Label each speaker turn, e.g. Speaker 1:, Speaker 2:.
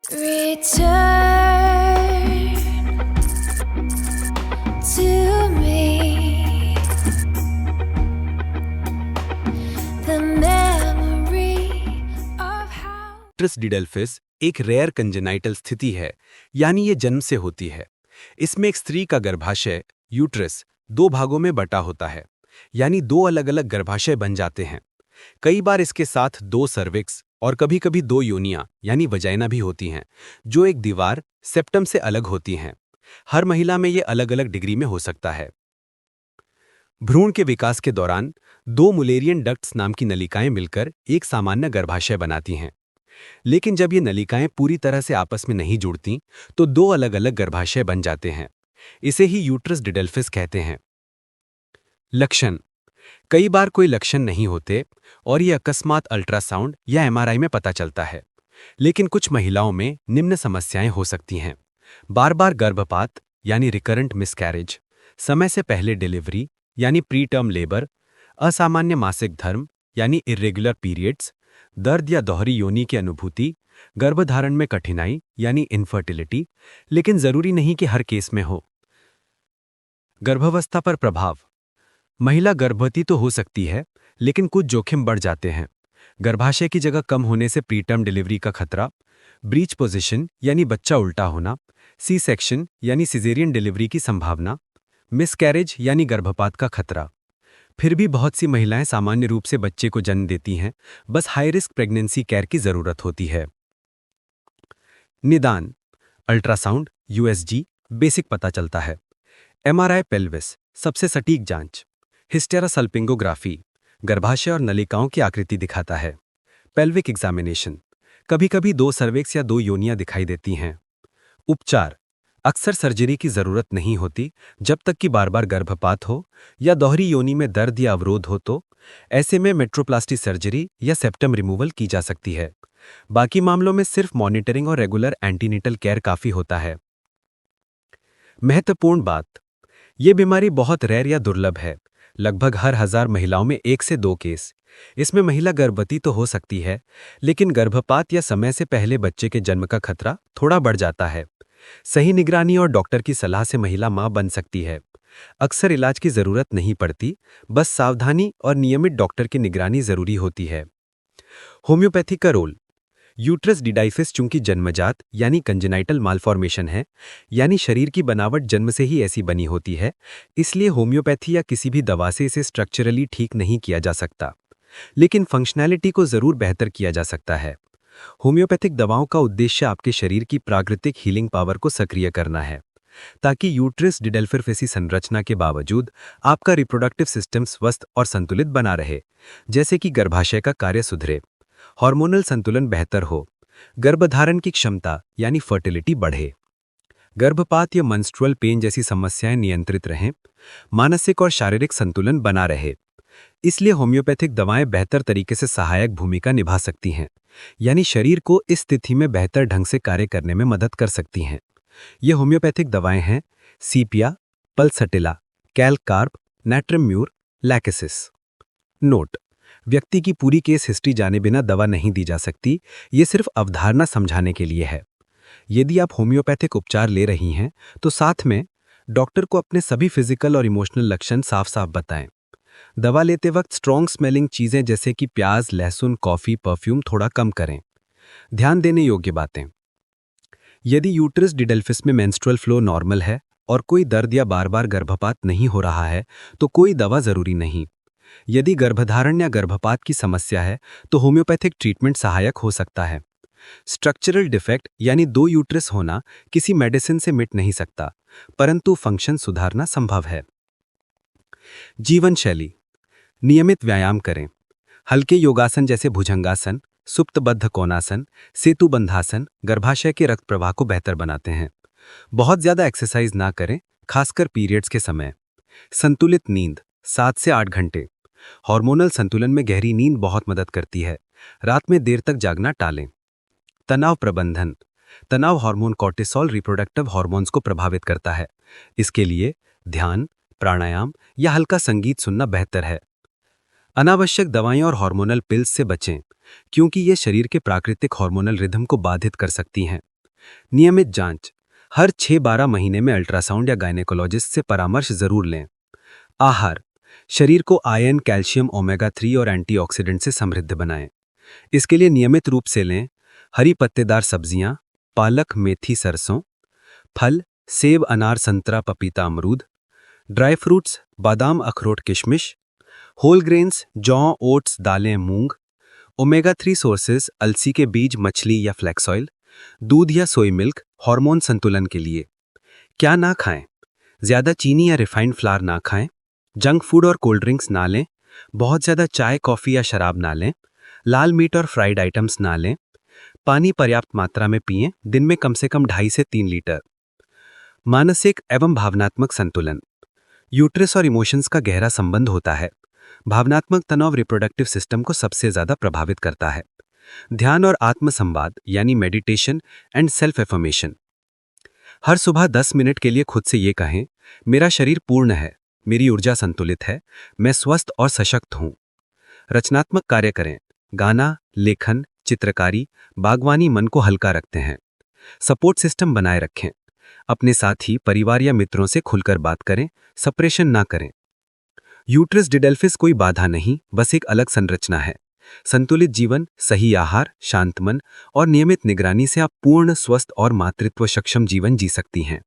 Speaker 1: Return to me the memory of how
Speaker 2: uterus didelphys एक rare congenital स्थिति है, यानी ये जन्म से होती है। इसमें एक स्त्री का गर्भाशय यूट्रस दो भागों में बटा होता है, यानी दो अलग-अलग गर्भाशय बन जाते हैं। कई बार इसके साथ दो सर्विक्स और कभी-कभी दो योनियां यानी वजाइना भी होती हैं, जो एक दीवार सेप्टम से अलग होती हैं। हर महिला में ये अलग-अलग डिग्री में हो सकता है। भ्रूण के विकास के दौरान दो मुलेरियन डक्ट्स नाम की नलिकाएं मिलकर एक सामान्य गर्भाशय बनाती हैं। लेकिन जब ये नलिकाएं पूरी तरह से आपस में नहीं जुड़ती, तो दो अलग-अलग गर्भाशय बन जाते हैं। इसे ही यूट्रस डिडेल्फिस कहते हैं। लक्षण: कई बार कोई लक्षण नहीं होते और ये अकस्मात अल्ट्रासाउंड या एमआरआई में पता चलता है। लेकिन कुछ महिलाओं में निम्न समस्याएं हो सकती हैं: बार-बार गर्भपात यानी रिकरेंट मिसकैरेज, समय से पहले डिलीवरी यानी प्री टर्म लेबर, असामान्य मासिक धर्म यानी इर्रेगुलर पीरियड्स, दर्द या दोहरी योनि की अनुभूति, गर्भधारण में कठिनाई यानी इनफर्टिलिटी, लेकिन जरूरी नहीं कि हर केस में हो। गर्भावस्था पर प्रभाव: महिला गर्भवती तो हो सकती है, लेकिन कुछ जोखिम बढ़ जाते हैं। गर्भाशय की जगह कम होने से प्रीटर्म डिलीवरी का खतरा, ब्रीच पोजीशन यानी बच्चा उल्टा होना, सी सेक्शन यानी सिजेरियन डिलीवरी की संभावना, मिसकैरेज यानी गर्भपात का खतरा। फिर भी बहुत सी महिलाएं सामान्य रूप से बच्चे को जन्म देती हैं, बस हाई रिस्क प्रेगनेंसी केयर की जरूरत होती है। निदान: अल्ट्रासाउंड, यूएसजी बेसिक पता चलता है। एमआरआई पेल्विस सबसे सटीक जांच। हिस्टेरासल्पिंगोग्राफी गर्भाशय और नलिकाओं की आकृति दिखाता है। पेल्विक एग्जामिनेशन कभी-कभी दो सर्विक्स या दो योनियां दिखाई देती हैं। उपचार: अक्सर सर्जरी की जरूरत नहीं होती जब तक कि बार-बार गर्भपात हो या दोहरी योनि में दर्द या अवरोध हो, तो ऐसे में मेट्रोप्लास्टी सर्जरी या सेप्टम रिमूवल की जा सकती है। बाकी मामलों में सिर्फ मॉनिटरिंग और रेगुलर एंटीनेटल केयर काफी होता है। महत्वपूर्ण बात: ये बीमारी बहुत रेयर या दुर्लभ है, लगभग हर 1000 महिलाओं में 1 से 2 केस। इसमें महिला गर्भवती तो हो सकती है, लेकिन गर्भपात या समय से पहले बच्चे के जन्म का खतरा थोड़ा बढ़ जाता है। सही निगरानी और डॉक्टर की सलाह से महिला मां बन सकती है। अक्सर इलाज की जरूरत नहीं पड़ती, बस सावधानी और नियमित डॉक्टर की निगरानी जरूरी होती है। होम्योपैथी का रोल: यूट्रस डिडाइफिस चूंकि जन्मजात यानी कंजेनाइटल मालफॉर्मेशन है, यानी शरीर की बनावट जन्म से ही ऐसी बनी होती है, इसलिए होम्योपैथी या किसी भी दवा से इसे स्ट्रक्चरली ठीक नहीं किया जा सकता, लेकिन फंक्शनैलिटी को जरूर बेहतर किया जा सकता है। होम्योपैथिक दवाओं का उद्देश्य आपके शरीर की प्राकृतिक हीलिंग पावर को सक्रिय करना है, ताकि यूट्रस डिडेल्फिस संरचना के बावजूद आपका रिप्रोडक्टिव सिस्टम स्वस्थ और संतुलित बना रहे, जैसे कि गर्भाशय का कार्य सुधरे, हार्मोनल संतुलन बेहतर हो, गर्भधारण की क्षमता यानी फर्टिलिटी बढ़े, गर्भपात या मेंस्ट्रुअल पेन जैसी समस्याएं नियंत्रित रहें, मानसिक और शारीरिक संतुलन बना रहे। इसलिए होम्योपैथिक दवाएं बेहतर तरीके से सहायक भूमिका निभा सकती हैं, यानी शरीर को इस स्थिति में बेहतर ढंग से कार्य करने में मदद कर सकती हैं। ये होम्योपैथिक दवाएं हैं सीपिया, पल्सटिला, कैलकार्ब, नैट्रम्यूर, लैकेसिस। नोट: व्यक्ति की पूरी केस हिस्ट्री जाने बिना दवा नहीं दी जा सकती, ये सिर्फ अवधारणा समझाने के लिए है। यदि आप होम्योपैथिक उपचार ले रही हैं, तो साथ में डॉक्टर को अपने सभी फिजिकल और इमोशनल लक्षण साफ-साफ बताएं। दवा लेते वक्त स्ट्रॉन्ग स्मेलिंग चीजें जैसे कि प्याज, लहसुन, कॉफी, परफ्यूम थोड़ा कम करें। ध्यान देने योग्य बातें: यदि यूट्रस डिडेल्फिस में मेंस्ट्रुअल फ्लो नॉर्मल है और कोई दर्द या बार-बार गर्भपात नहीं हो रहा है, तो कोई दवा जरूरी नहीं। यदि गर्भधारण या गर्भपात की समस्या है, तो होम्योपैथिक ट्रीटमेंट सहायक हो सकता है। स्ट्रक्चरल डिफेक्ट यानी दो यूट्रस होना किसी मेडिसिन से मिट नहीं सकता, परंतु फंक्शन सुधारना संभव है। जीवन शैली: नियमित व्यायाम करें। हल्के योगासन जैसे भुजंगासन, सुप्तबद्ध कोणासन, सेतुबंधासन गर्भाशय के रक्त प्रवाह को बेहतर बनाते हैं। बहुत ज्यादा एक्सरसाइज ना करें, खासकर पीरियड्स के समय। संतुलित नींद 7 से 8 घंटे। हार्मोनल संतुलन में गहरी नींद बहुत मदद करती है। रात में देर तक जागना टालें। तनाव प्रबंधन: तनाव हार्मोन कॉर्टिसोल रिप्रोडक्टिव हार्मोन्स को प्रभावित करता है। इसके लिए ध्यान, प्राणायाम या हल्का संगीत सुनना बेहतर है। अनावश्यक दवाएं और हार्मोनल पिल्स से बचें, क्योंकि ये शरीर के प्राकृतिक हार्मोनल रिदम को बाधित कर सकती हैं। नियमित जांच, हर 6-12 महीने में अल्ट्रासाउंड या गायनेकोलॉजिस्ट से परामर्श जरूर लें। आहार, शरीर को आयरन, कैल्शियम, ओमेगा 3 और एंटीऑक्सीडेंट से समृद्ध बनाएं। इसके लिए नियमित रूप से लें हरी पत्तेदार सब्जियां, पालक, मेथी, सरसों, फल, सेब, अनार, संतरा, पपीता, अमरूद, ड्राई फ्रूट्स, बादाम, अखरोट, किशमिश, होल ग्रेन्स, जौ, ओट्स, दालें, मूंग, ओमेगा 3 सोर्सेज, अलसी के बीज, मछली या फ्लैक्स ऑयल, दूध या सोई मिल्क, हार्मोन संतुलन के लिए। क्या ना खाएं? ज्यादा चीनी या रिफाइंड फ्लावर ना खाएं, जंक फूड और कोल्ड ड्रिंक्स ना लें, बहुत ज्यादा चाय, कॉफी या शराब ना लें, लाल मीट और फ्राइड आइटम्स ना लें, पानी पर्याप्त मात्रा में पिएं, दिन में कम से कम 2.5 से 3 लीटर। मानसिक एवं भावनात्मक संतुलन, यूट्रस और इमोशंस का गहरा संबंध होता है। भावनात्मक तनाव रिप्रोडक्टिव सिस्टम को सबसे ज्यादा प्रभावित करता है। ध्यान और आत्मसंवाद यानी मेडिटेशन एंड सेल्फ एफर्मेशन। हर सुबह 10 मिनट के लिए खुद से ये कहें, मेरा शरीर पूर्ण है, मेरी ऊर्जा संतुलित है, मैं स्वस्थ और सशक्त हूं। रचनात्मक कार्य करें, गाना, लेखन, चित्रकारी, बागवानी मन को हल्का रखते हैं। सपोर्ट सिस्टम बनाए रखें, अपने साथी, परिवार या मित्रों से खुलकर बात करें, सप्रेशन ना करें। यूट्रस डिडेल्फिस कोई बाधा नहीं, बस एक अलग संरचना है। संतुलित जीवन, सही आहार, शांत मन और नियमित निगरानी से आप पूर्ण, स्वस्थ और मातृत्व सक्षम जीवन जी सकती हैं।